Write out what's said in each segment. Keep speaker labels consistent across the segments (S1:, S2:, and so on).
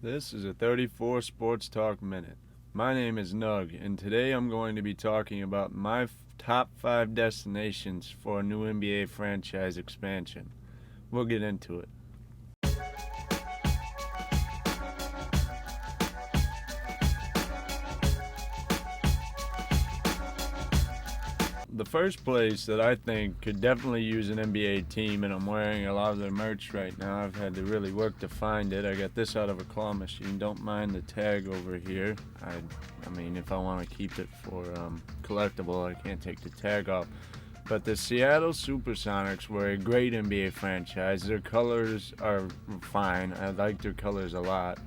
S1: This is a 34 Sports Talk Minute. My name is Nug, and today I'm going to be talking about my top 5 destinations for a new NBA franchise expansion. We'll get into it. The first place that I think could definitely use an NBA team, and I'm wearing a lot of their merch right now. I've had to really work to find it. I got this out of a claw machine. Don't mind the tag over here. I mean, if I want to keep it for collectible, I can't take the tag off. But the Seattle Supersonics were a great NBA franchise. Their colors are fine. I like their colors a lot.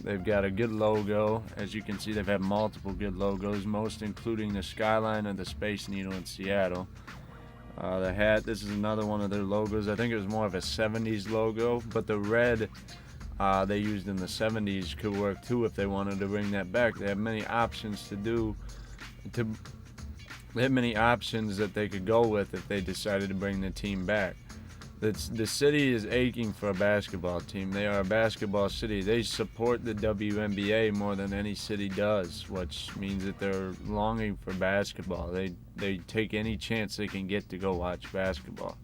S1: They've got a good logo. As you can see, they've had multiple good logos, most including the skyline of the Space Needle in Seattle. The hat, this is another one of their logos. I think it was more of a 70s logo, but the red they used in the 70s could work too if they wanted to bring that back. They have many options they have many options that they could go with if they decided to bring the team back. The city is aching for a basketball team. They are a basketball city. They support the WNBA more than any city does, which means that they're longing for basketball. They take any chance they can get to go watch basketball.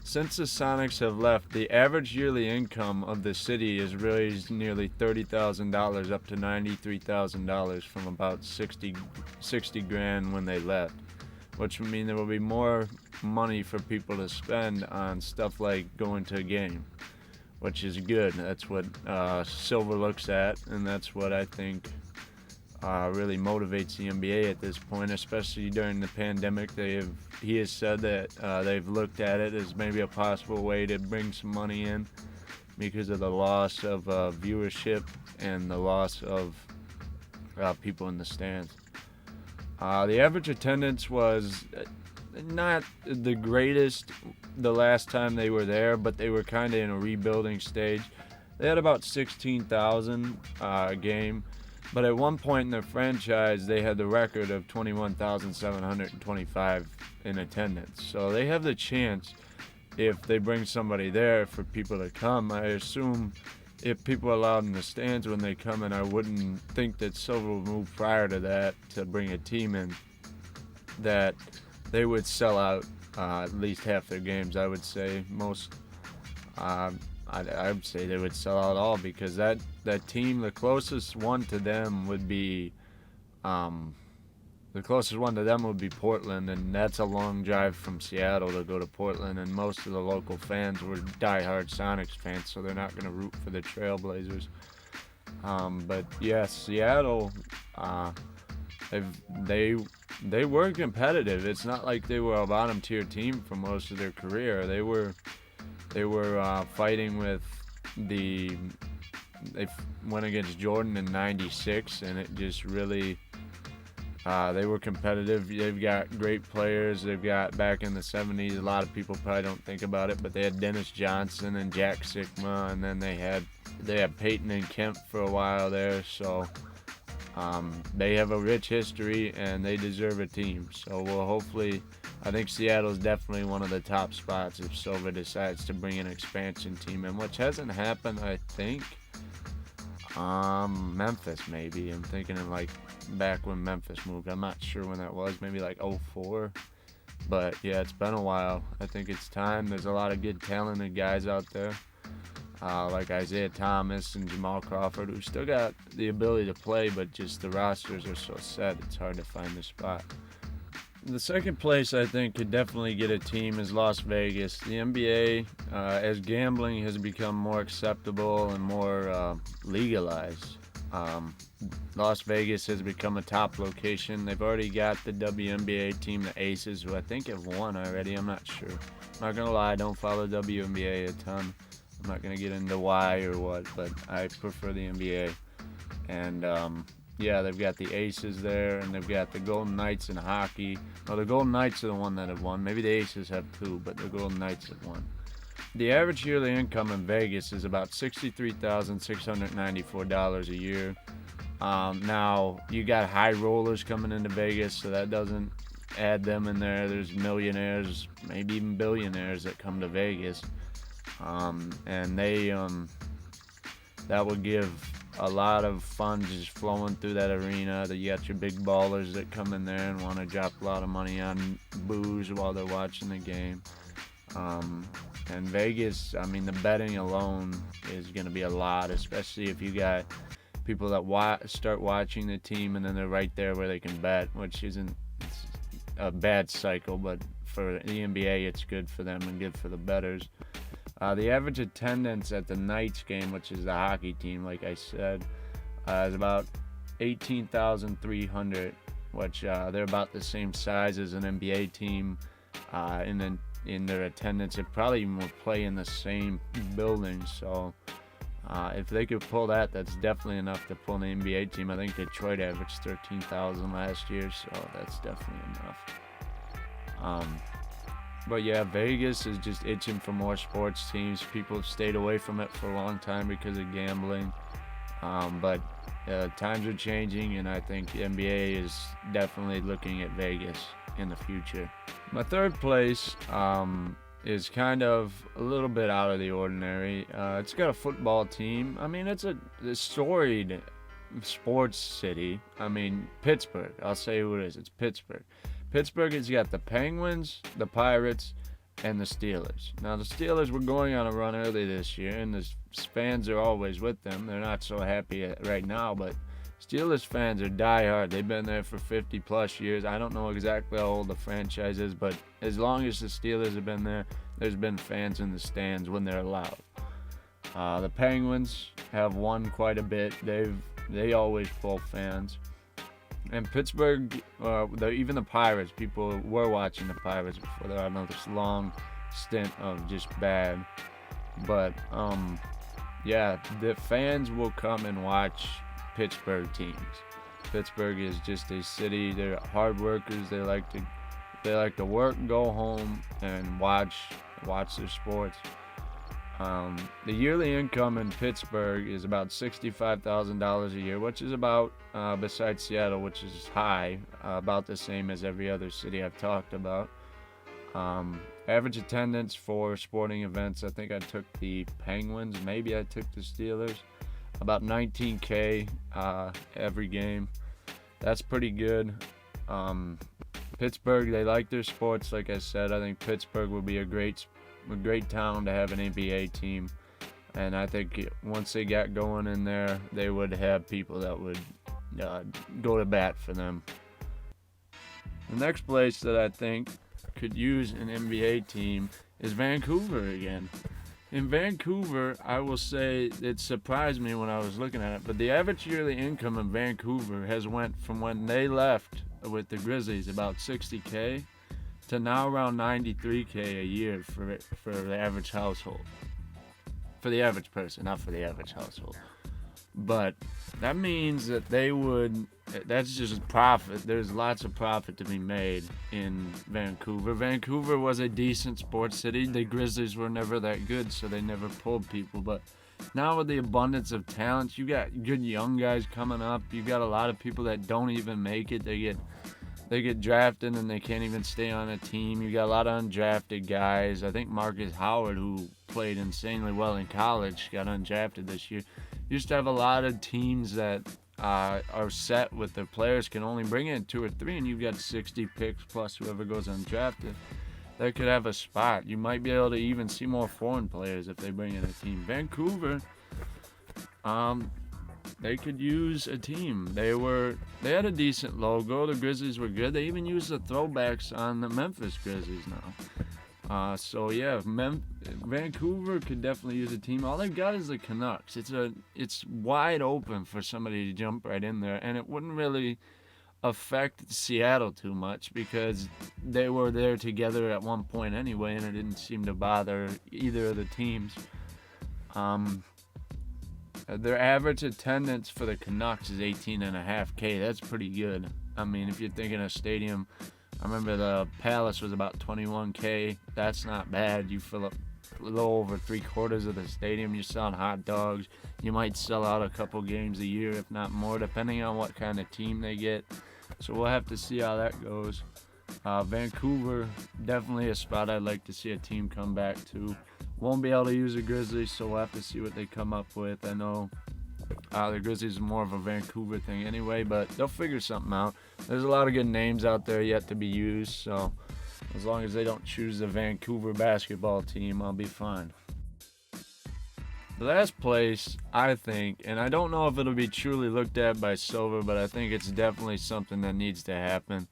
S1: Since the Sonics have left, the average yearly income of the city is raised nearly $30,000 up to $93,000 from about 60 grand when they left, which would mean there will be more money for people to spend on stuff like going to a game, which is good. That's what Silver looks at, and that's what I think really motivates the NBA at this point, especially during the pandemic. He has said that they've looked at it as maybe a possible way to bring some money in because of the loss of viewership and the loss of people in the stands. The average attendance was not the greatest the last time they were there, but they were kind of in a rebuilding stage. They had about 16,000 a game, but at one point in their franchise, they had the record of 21,725 in attendance. So they have the chance, if they bring somebody there, for people to come. I assume if people are allowed in the stands when they come in, I wouldn't think that Silver would move prior to that to bring a team in, that they would sell out at least half their games. I would say I would say they would sell out all, because that team, the closest one to them would be Portland, and that's a long drive from Seattle to go to Portland, and most of the local fans were diehard Sonics fans, so they're not going to root for the Trailblazers. But yeah, Seattle, they were competitive. It's not like they were a bottom tier team for most of their career. They were fighting with they went against Jordan in '96, and it just really. They were competitive. They've got great players. They've got, back in the 70s, a lot of people probably don't think about it, but they had Dennis Johnson and Jack Sikma, and then they had Peyton and Kemp for a while there. So they have a rich history, and they deserve a team. So I think Seattle's definitely one of the top spots if Silver decides to bring an expansion team in, which hasn't happened, I think. Memphis, maybe. I'm thinking of like back when Memphis moved. I'm not sure when that was, maybe like 04. But yeah, it's been a while. I think it's time. There's a lot of good, talented guys out there, like Isaiah Thomas and Jamal Crawford, who still got the ability to play, but just the rosters are so set, it's hard to find the spot. The second place I think could definitely get a team is Las Vegas. The NBA, as gambling has become more acceptable and more legalized, Las Vegas has become a top location. They've already got the WNBA team, the Aces, who I think have won already. I'm not sure. I'm not going to lie, I don't follow WNBA a ton. I'm not going to get into why or what, but I prefer the NBA. And yeah, they've got the Aces there, and they've got the Golden Knights in hockey. Well, the Golden Knights are the one that have won. Maybe the Aces have too, but the Golden Knights have won. The average yearly income in Vegas is about $63,694 a year. Now, you got high rollers coming into Vegas, so that doesn't add them in there. There's millionaires, maybe even billionaires that come to Vegas. And that would give a lot of funds just flowing through that arena. That you got your big ballers that come in there and want to drop a lot of money on booze while they're watching the game. And Vegas, I mean, the betting alone is going to be a lot, especially if you got people that start watching the team and then they're right there where they can bet, which isn't a bad cycle, but for the NBA, it's good for them and good for the bettors. The average attendance at the Knights game, which is the hockey team, like I said, is about 18,300, which they're about the same size as an NBA team. And then in their attendance, it probably even will play in the same building. So if they could pull that, that's definitely enough to pull an NBA team. I think Detroit averaged 13,000 last year, so that's definitely enough. But yeah, Vegas is just itching for more sports teams. People have stayed away from it for a long time because of gambling. But times are changing, and I think the NBA is definitely looking at Vegas in the future. My third place is kind of a little bit out of the ordinary. It's got a football team. I mean, it's a storied sports city. I mean, Pittsburgh. I'll say who it is. It's Pittsburgh. Pittsburgh has got the Penguins, the Pirates, and the Steelers. Now, the Steelers were going on a run early this year, and the fans are always with them. They're not so happy right now, but Steelers fans are diehard. They've been there for 50-plus years. I don't know exactly how old the franchise is, but as long as the Steelers have been there, there's been fans in the stands when they're allowed. The Penguins have won quite a bit. They always pull fans. And Pittsburgh, even the Pirates, people were watching the Pirates before they're on this long stint of just bad. But, yeah, the fans will come and watch Pittsburgh teams. Pittsburgh is just a city. They're hard workers. They like to work, go home, and watch their sports. The yearly income in Pittsburgh is about $65,000 a year, which is about, besides Seattle, which is high, about the same as every other city I've talked about. Average attendance for sporting events, I think I took the Penguins, maybe I took the Steelers, about 19K every game. That's pretty good. Pittsburgh, they like their sports, like I said. I think Pittsburgh would be a great town to have an NBA team, and I think once they got going in there, they would have people that would go to bat for them. The next place that I think could use an NBA team is Vancouver again. In Vancouver, I will say it surprised me when I was looking at it, but the average yearly income in Vancouver has went from when they left with the Grizzlies, about 60K, to now around 93K a year for the average household. For the average person, not for the average household. But that means that that's just profit. There's lots of profit to be made in Vancouver. Vancouver was a decent sports city. The Grizzlies were never that good, so they never pulled people. But now with the abundance of talent, you got good young guys coming up. You got a lot of people that don't even make it. They get drafted and they can't even stay on a team. You got a lot of undrafted guys. I think Marcus Howard, who played insanely well in college, got undrafted this year. You used to have a lot of teams that are set with their players can only bring in 2 or 3, and you've got 60 picks plus whoever goes undrafted that could have a spot. You might be able to even see more foreign players if they bring in a team. Vancouver, they could use a team. They had a decent logo. The Grizzlies were good. They even used the throwbacks on the Memphis Grizzlies now. So yeah, Vancouver could definitely use a team. All they've got is the Canucks. It's wide open for somebody to jump right in there, and it wouldn't really affect Seattle too much because they were there together at one point anyway, and it didn't seem to bother either of the teams. Their average attendance for the Canucks is 18.5K. That's pretty good. I mean, if you're thinking a stadium, I remember the Palace was about 21K. That's not bad. You fill up a little over 3/4 of the stadium. You're selling hot dogs. You might sell out a couple games a year, if not more, depending on what kind of team they get. So we'll have to see how that goes. Vancouver, definitely a spot I'd like to see a team come back to. Won't be able to use the Grizzlies, so we'll have to see what they come up with. I know the Grizzlies is more of a Vancouver thing anyway, but they'll figure something out. There's a lot of good names out there yet to be used, so as long as they don't choose the Vancouver basketball team, I'll be fine. The last place, I think, and I don't know if it'll be truly looked at by Silver, but I think it's definitely something that needs to happen.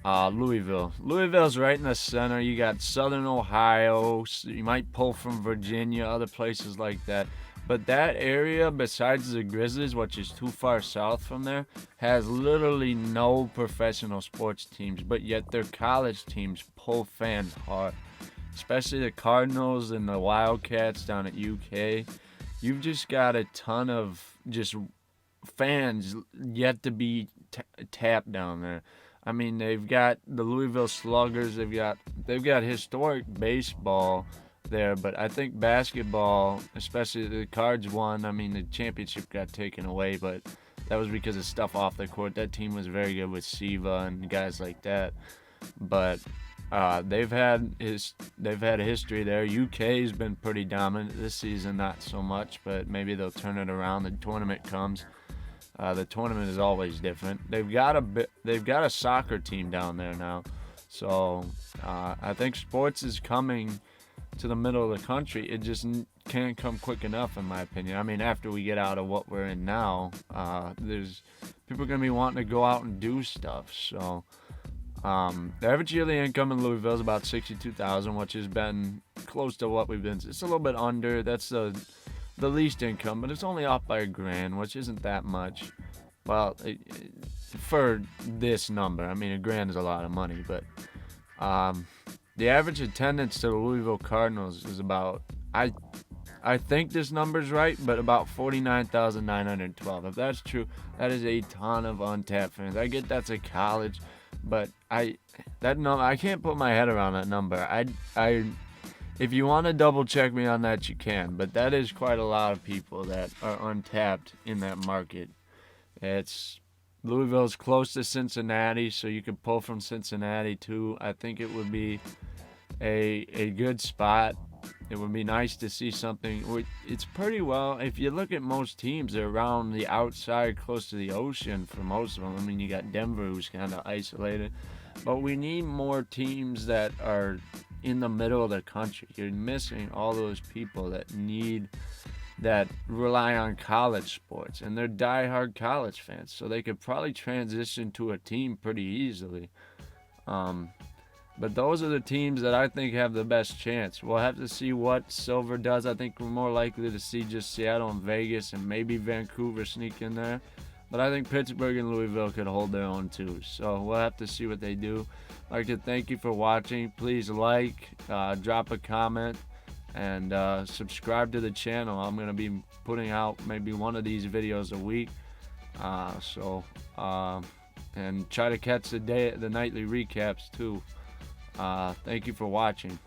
S1: Louisville. Louisville's right in the center. You got Southern Ohio. So you might pull from Virginia, other places like that. But that area, besides the Grizzlies, which is too far south from there, has literally no professional sports teams. But yet their college teams pull fans hard. Especially the Cardinals and the Wildcats down at UK. You've just got a ton of just fans yet to be tapped down there. I mean, they've got the Louisville Sluggers. They've got historic baseball there, but I think basketball, especially the Cards won. I mean, the championship got taken away, but that was because of stuff off the court. That team was very good with Siva and guys like that. But they've had a history there. UK's been pretty dominant this season, not so much, but maybe they'll turn it around. The tournament comes. The tournament is always different. They've got a soccer team down there now, so I think sports is coming to the middle of the country. It just can't come quick enough, in my opinion. I mean, after we get out of what we're in now, there's people gonna be wanting to go out and do stuff. So. The average yearly income in Louisville is about $62,000, which has been close to what we've been. It's a little bit under. That's the least income, but it's only off by $1,000, which isn't that much. Well, for this number, I mean, $1,000 is a lot of money, but the average attendance to the Louisville Cardinals is about, I think this number's right, but about 49,912. If that's true, that is a ton of untapped fans. I get that's a college. But I can't put my head around that number. If you want to double check me on that, you can. But that is quite a lot of people that are untapped in that market. Louisville's close to Cincinnati, so you could pull from Cincinnati too. I think it would be a good spot. It would be nice to see something. It's pretty well, if you look at most teams, they're around the outside, close to the ocean for most of them. I mean, you got Denver, who's kind of isolated. But we need more teams that are in the middle of the country. You're missing all those people that rely on college sports, and they're diehard college fans, so they could probably transition to a team pretty easily. But those are the teams that I think have the best chance. We'll have to see what Silver does. I think we're more likely to see just Seattle and Vegas and maybe Vancouver sneak in there. But I think Pittsburgh and Louisville could hold their own too. So we'll have to see what they do. I'd like to thank you for watching. Please drop a comment, and subscribe to the channel. I'm going to be putting out maybe one of these videos a week. And try to catch the nightly recaps too. Thank you for watching.